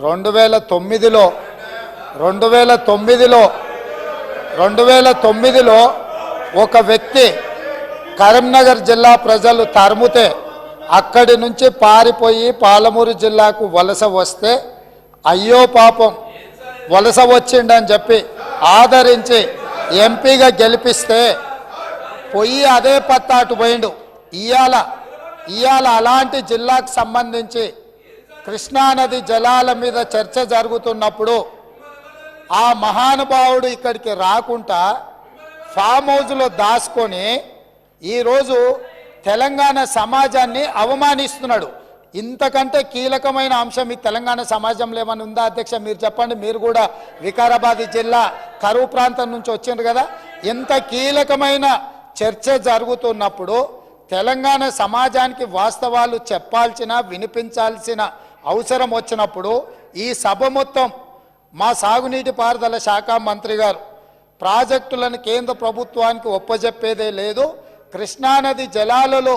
2009లో 2009లో ఒక వ్యక్తి కరీంనగర్ జిల్లా ప్రజలు తరుముతే అక్కడి నుంచి పారిపోయి పాలమూరు జిల్లాకు వలస వస్తే అయ్యో పాపం వలస వచ్చిండని చెప్పి ఆదరించి ఎంపీగా గెలిపిస్తే పోయి అదే పత్తాటు పోయిండు. ఇయాల అలాంటి జిల్లాకు సంబంధించి కృష్ణానది జలాల మీద చర్చ జరుగుతున్నప్పుడు ఆ మహానుభావుడు ఇక్కడికి రాకుండా ఫామ్ హౌస్లో దాచుకొని ఈరోజు తెలంగాణ సమాజాన్ని అవమానిస్తున్నాడు. ఇంతకంటే కీలకమైన అంశం ఈ తెలంగాణ సమాజంలో ఏమైనా ఉందా అధ్యక్ష? మీరు చెప్పండి. మీరు కూడా వికారాబాద్ జిల్లా కరువు ప్రాంతం నుంచి వచ్చిండ్రు కదా. ఇంత కీలకమైన చర్చ జరుగుతున్నప్పుడు తెలంగాణ సమాజానికి వాస్తవాలు చెప్పాల్సిన వినిపించాల్సిన అవసరం వచ్చినప్పుడు ఈ సభ మొత్తం మా సాగునీటి పారుదల శాఖ మంత్రి గారు ప్రాజెక్టులను కేంద్ర ప్రభుత్వానికి ఒప్పజెప్పేదే లేదు, కృష్ణానది జలాలలో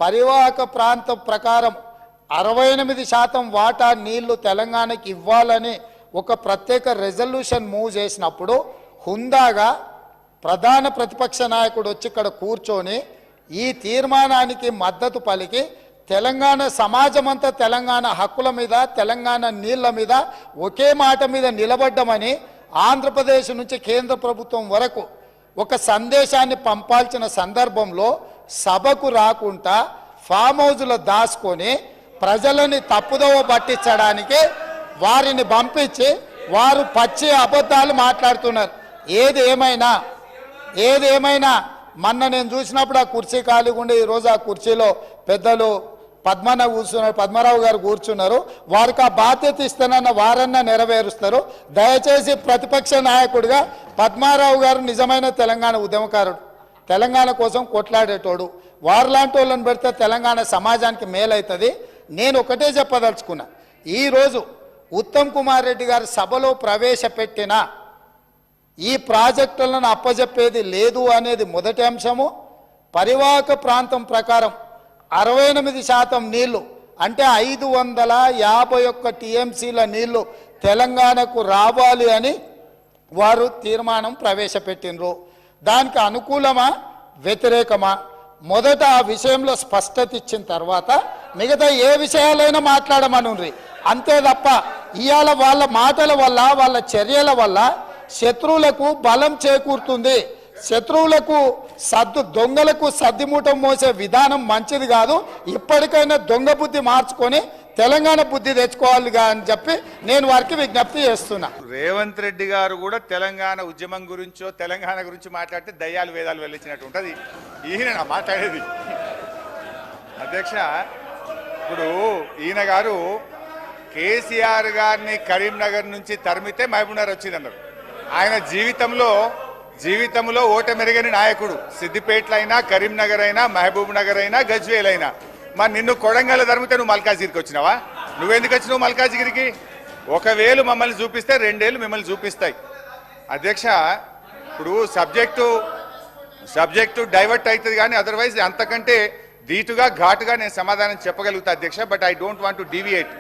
పరివాహక ప్రాంతం ప్రకారం 68% వాటా నీళ్లు తెలంగాణకి ఇవ్వాలని ఒక ప్రత్యేక రెజల్యూషన్ మూవ్ చేసినప్పుడు హుందాగా ప్రధాన ప్రతిపక్ష నాయకుడు వచ్చి ఇక్కడ కూర్చొని ఈ తీర్మానానికి మద్దతు పలికి తెలంగాణ సమాజమంతా తెలంగాణ హక్కుల మీద తెలంగాణ నీళ్ల మీద ఒకే మాట మీద నిలబడ్డమని ఆంధ్రప్రదేశ్ నుంచి కేంద్ర ప్రభుత్వం వరకు ఒక సందేశాన్ని పంపాల్సిన సందర్భంలో సభకు రాకుండా ఫామ్ హౌస్లో దాచుకొని ప్రజలని తప్పుదోవ పట్టించడానికి వారిని పంపించి వారు పచ్చి అబద్ధాలు మాట్లాడుతున్నారు. ఏది ఏమైనా మొన్న నేను చూసినప్పుడు ఆ కుర్చీ ఖాళీగా ఉండే ఈరోజు ఆ కుర్చీలో పెద్దలు పద్మరావు గారు కూర్చున్నారు. వారికి ఆ బాధ్యత ఇస్తానన్న వారన్నా నెరవేరుస్తారు. దయచేసి ప్రతిపక్ష నాయకుడిగా పద్మారావు గారు నిజమైన తెలంగాణ ఉద్యమకారుడు, తెలంగాణ కోసం కొట్లాడేటోడు. వారిలాంటి వాళ్ళని పెడితే తెలంగాణ సమాజానికి మేలవుతుంది. నేను ఒకటే చెప్పదలుచుకున్నా, ఈరోజు ఉత్తమ్ కుమార్ రెడ్డి గారు సభలో ప్రవేశపెట్టిన ఈ ప్రాజెక్టులను అప్పజెప్పేది లేదు అనేది మొదటి అంశము. పరివాహక ప్రాంతం ప్రకారం 68% నీళ్లు అంటే 551 టీఎంసీల నీళ్లు తెలంగాణకు రావాలి అని వారు తీర్మానం ప్రవేశపెట్టినరు. దానికి అనుకూలమా వ్యతిరేకమా మొదట ఆ విషయంలో స్పష్టత ఇచ్చిన తర్వాత మిగతా ఏ విషయాలైనా మాట్లాడమనుండ్రి. అంతే తప్ప ఇవాళ వాళ్ళ మాటల వల్ల వాళ్ళ చర్యల వల్ల శత్రువులకు బలం చేకూరుతుంది. శత్రువులకు దొంగలకు సద్దిమూటం మోసే విధానం మంచిది కాదు. ఇప్పటికైనా దొంగ బుద్ధి మార్చుకొని తెలంగాణ బుద్ధి తెచ్చుకోవాలిగా అని చెప్పి నేను వారికి విజ్ఞప్తి చేస్తున్నా. రేవంత్ రెడ్డి గారు కూడా తెలంగాణ ఉద్యమం గురించో తెలంగాణ గురించి మాట్లాడితే దయ్యాలు వేదాలు వెళ్ళించినట్టు ఉంటుంది. ఈయన మాట్లాడేది అధ్యక్ష. ఇప్పుడు ఈయన గారు కేసీఆర్ గారిని కరీంనగర్ నుంచి తరిమితే మహబూబ్నగర్ వచ్చిందన్నారు. ఆయన జీవితంలో ఓటమెరగని నాయకుడు. సిద్దిపేటలో అయినా కరీంనగర్ అయినా మహబూబ్ నగర్ అయినా గజ్వేల్ అయినా. మరి నిన్ను కొడంగల్ ధర్మితే నువ్వు మల్కాజిగిరికి వచ్చినావా? నువ్వెందుకు వచ్చినావు మల్కాజిగిరికి? 1 వేలు మమ్మల్ని చూపిస్తే 2 ఏళ్ళు మిమ్మల్ని చూపిస్తాయి అధ్యక్ష. ఇప్పుడు సబ్జెక్టు డైవర్ట్ అవుతుంది కానీ అదర్వైజ్ అంతకంటే ధీటుగా ఘాటుగా నేను సమాధానం చెప్పగలుగుతా అధ్యక్ష. But I don't want to deviate.